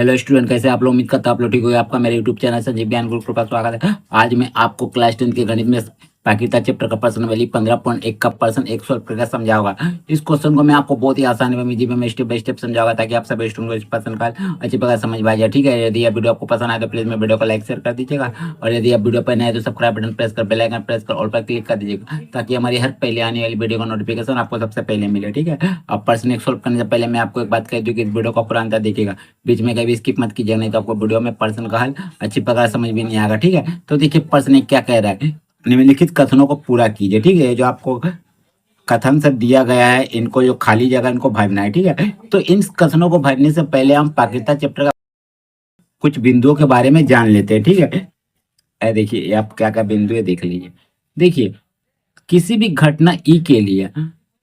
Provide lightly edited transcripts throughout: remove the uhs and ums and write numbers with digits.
Hello student, कैसे आप लोग? उम्मीद करता हूं आप लोग ठीक हो। आपका मेरे यूट्यूब चैनल संजीव ज्ञान गुरुकुल पर स्वागत है। आज मैं आपको क्लास 10 के गणित में प्राकृतिक चैप्टर का प्रश्न वैली 15.1 का प्रश्न 100 प्रकार समझाऊंगा। इस क्वेश्चन को मैं आपको बहुत ही आसानी में इजी में स्टेप बाय स्टेप समझाऊंगा ताकि आप सब स्टूडेंट को इस प्रश्न का अच्छी प्रकार समझ पाए जाए। ठीक है, यदि यह वीडियो आपको पसंद आए तो प्लीज मेरे वीडियो को लाइक शेयर कर दीजिएगा, और यदि आप वीडियो पर नए तो सब्सक्राइब बटन प्रेस कर बेल आइकन प्रेस कर ऑल पर क्लिक कर दीजिएगा ताकि हमारी हर पहले आने वाली वीडियो का नोटिफिकेशन आपको सबसे पहले मिले। ठीक है, अब प्रश्न एक सोल्व करने से पहले मैं आपको एक बात कह दूं कि इस वीडियो को पूरा अंतर देखिएगा, बीच में कभी स्किप मत कीजिएगा, नहीं तो आपको वीडियो में प्रश्न का हल अच्छी प्रकार समझ भी नहीं आएगा। ठीक है, तो देखिए प्रश्न क्या कह रहा है, निम्नलिखित कथनों को पूरा कीजिए। ठीक है, जो आपको कथन सब दिया गया है, इनको जो खाली जगह इनको भरना है। ठीक है, तो इन कथनों को भरने से पहले हम प्राकृतिक चैप्टर का कुछ बिंदुओं के बारे में जान लेते हैं। ठीक है, देखिए आप क्या क्या बिंदु है देख लीजिए। देखिए, किसी भी घटना ई के लिए,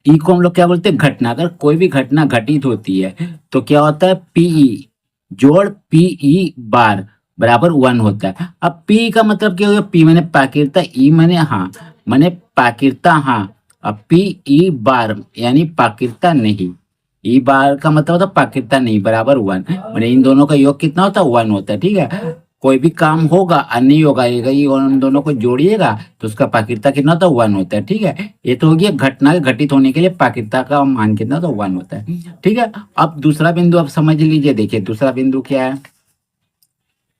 ई को हम लोग क्या बोलते हैं? घटना। अगर कोई भी घटना घटित होती है तो क्या होता है? पीई जोड़ पीई बार बराबर 1 होता है। अब पी का मतलब क्या हो गया? पी मैंने प्राकृता, ई मैंने हाँ, मैंने प्राकृता हाँ। अब पी ई बार यानी प्राकृता नहीं, ई बार का मतलब होता है प्राकृता नहीं बराबर 1, मैंने इन दोनों का योग कितना होता है? 1 होता है। ठीक है, कोई भी काम होगा और नहीं होगा, ये उन दोनों को जोड़िएगा तो उसका प्राकृता कितना होता है? 1 होता है। ठीक है, ये तो हो गया घटना घटित होने के लिए प्राकृता का मान कितना तो 1 होता है। ठीक है, अब दूसरा बिंदु आप समझ लीजिए। देखिए दूसरा बिंदु क्या है?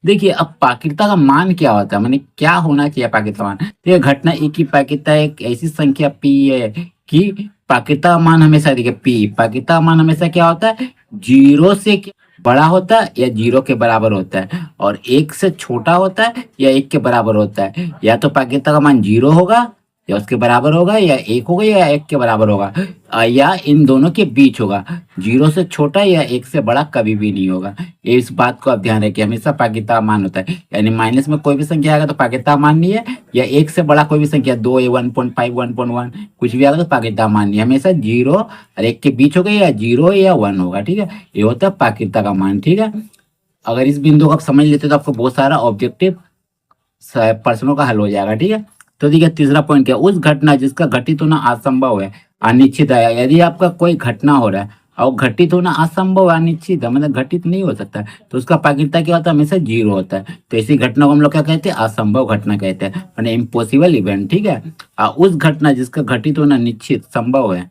देखिए अब प्राकृता का मान क्या होता है, माने क्या होना चाहिए प्राकृता मान? देखिए घटना एक की प्राकृता एक ऐसी संख्या पी है कि प्राकृता का मान हमेशा, देखिए पी प्राकृता का मान हमेशा क्या होता है? 0 से बड़ा होता है या 0 के बराबर होता है, और 1 से छोटा होता है या 1 के बराबर होता है। या तो प्राकृता का मान 0 होगा या उसके बराबर होगा, या 1 होगा या 1 के बराबर होगा, या इन दोनों के बीच होगा। 0 से छोटा या 1 से बड़ा कभी भी नहीं होगा। इस बात को आप ध्यान रखिए, हमेशा प्राकृतिक मान होता है, यानी माइनस में कोई भी संख्या आएगा तो प्राकृतिक मान नहीं है, या 1 से बड़ा कोई भी संख्या 2 या 1.5 1.1 कुछ भी आएगा तो प्राकृतिक मान नहीं है। हमेशा 0 और 1 के बीच होगा, या 0 या 1 होगा। ठीक है, ये होता है प्राकृतिक का मान। ठीक है, अगर इस बिंदु को आप समझ लेते तो आपको बहुत सारा ऑब्जेक्टिव प्रश्नों का हल हो जाएगा। ठीक है, तो देखिए तीसरा पॉइंट क्या? उस घटना जिसका घटित होना असंभव है, अनिश्चित है। यदि आपका कोई घटना हो रहा है और घटित होना असंभव अनिश्चित है, मतलब घटित नहीं हो सकता, तो उसका प्राकृतिक क्या होता है? हमेशा 0 होता है। तो ऐसी घटना को हम लोग क्या कहते हैं? असंभव घटना कहते हैं, मैंने इम्पॉसिबल इवेंट। ठीक है, और उस घटना जिसका घटित होना निश्चित संभव है,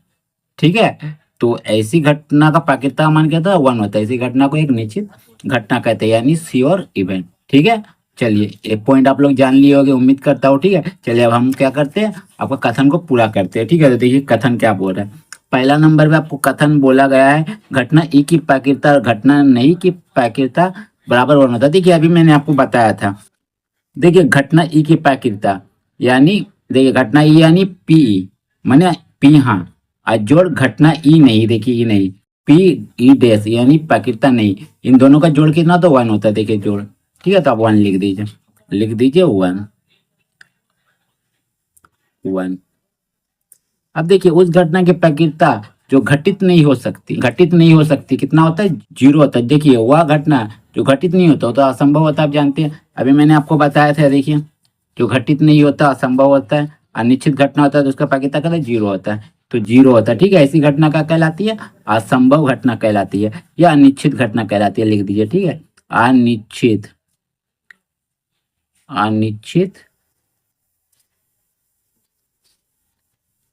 ठीक है, तो ऐसी घटना का प्राकृतिक मान क्या था? 1 होता है। ऐसी घटना को एक निश्चित घटना कहते हैं, यानी श्योर इवेंट। ठीक है, चलिए एक पॉइंट आप लोग जान लिए होंगे, उम्मीद करता हूँ। ठीक है, चलिए अब हम क्या करते हैं? आपका कथन को पूरा करते हैं। ठीक है, तो देखिए कथन क्या बोल रहा है। पहला नंबर पे आपको कथन बोला गया है, घटना ई की प्राकृतिक और घटना नहीं की प्राकृतिक बराबर 1 होता है। देखिए अभी मैंने आपको बताया था, देखिए घटना ई की प्राकृतिक यानी, देखिए घटना ई यानी पी, माने पी हाँ, और जोड़ घटना ई नहीं, देखिए ई नहीं, पी ई डैश यानी प्राकृतिक नहीं, इन दोनों का जोड़ कितना तो 1 होता है। देखिए जोड़, ठीक है, तो आप 1 लिख दीजिए, लिख दीजिए 1 1। अब देखिए उस घटना की प्राकृतिकता जो घटित नहीं हो सकती, घटित नहीं हो सकती कितना होता है? 0 होता है। देखिए वह घटना जो घटित नहीं होता तो असंभव होता है, आप जानते हैं, अभी मैंने आपको बताया था। देखिए जो घटित नहीं होता असंभव होता है, अनिश्चित घटना होता है तो उसका प्राकृतिक क्या 0 होता है, तो 0 होता है। ठीक है, ऐसी घटना का कहलाती है असंभव घटना कहलाती है, या अनिश्चित घटना कहलाती है, लिख दीजिए। ठीक है, अनिश्चित, अनिश्चित,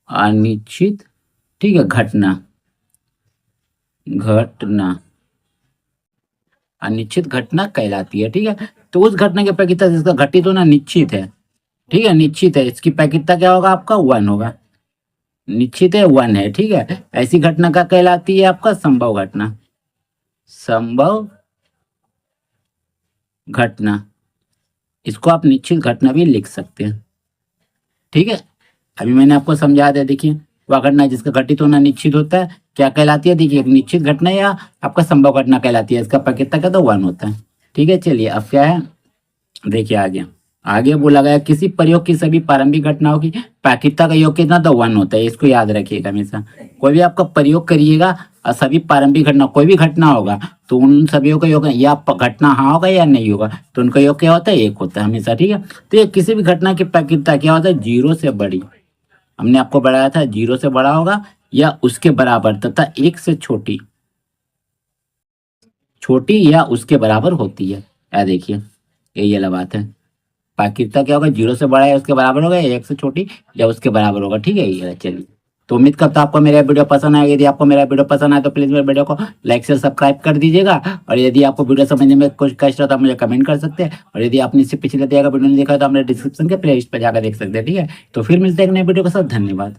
अनिश्चित, ठीक है, घटना, घटना, अनिश्चित घटना कहलाती है। ठीक है, तो उस घटना की प्राकृतिक जिसका घटित होना निश्चित है, ठीक है, निश्चित है, इसकी प्राकृतिक क्या होगा? आपका 1 होगा, निश्चित है 1 है। ठीक है, ऐसी घटना का कहलाती है आपका संभव घटना, संभव घटना, इसको आप निश्चित घटना भी लिख सकते हैं। ठीक है, अभी मैंने आपको समझा दिया। देखिए वह घटना जिसका घटित होना निश्चित होता है क्या कहलाती है? देखिए एक निश्चित घटना या आपका संभव घटना कहलाती है, इसका प्राकृतिक का तो 1 होता है। ठीक है, चलिए अब क्या है? देखिए आगे, आगे बोला गया किसी प्रयोग की सभी प्रारंभिक घटनाओं की प्राकृतिक का योग कितना? तो 1 होता है। इसको याद रखिएगा हमेशा, कोई भी आपका प्रयोग करिएगा और सभी प्रारंभिक घटना, कोई भी घटना होगा तो उन सभी का योग या घटना हाँ होगा या नहीं होगा, तो उनका योग क्या होता है? 1 होता है हमेशा। ठीक है, तो ये किसी भी घटना की प्राकृतिक क्या होता है? 0 से बड़ी, हमने आपको बताया था 0 से बड़ा होगा या उसके बराबर तथा 1 से छोटी, छोटी या उसके बराबर होती है। या देखिए यही वाला बात है। प्राकृतिक क्या होगा, 0 से बड़ा या उसके बराबर होगा, या 1 से छोटी या उसके बराबर होगा। ठीक है ये चलिए। तो उम्मीद करता हूं आपको मेरा वीडियो पसंद आएगा। यदि आपको मेरा वीडियो पसंद आए तो प्लीज मेरे वीडियो को लाइक से सब्सक्राइब कर दीजिएगा। और यदि आपको वीडियो समझने में कुछ कष्ट हो तो आप मुझे कमेंट कर सकते हैं। और यदि आपने इससे पिछले दिया वीडियो नहीं देखा तो आप मेरे डिस्क्रिप्शन के प्ले लिस्ट पर जाकर देख सकते हैं। ठीक है, तो फिर मिलते हैं एक नए वीडियो के साथ। धन्यवाद।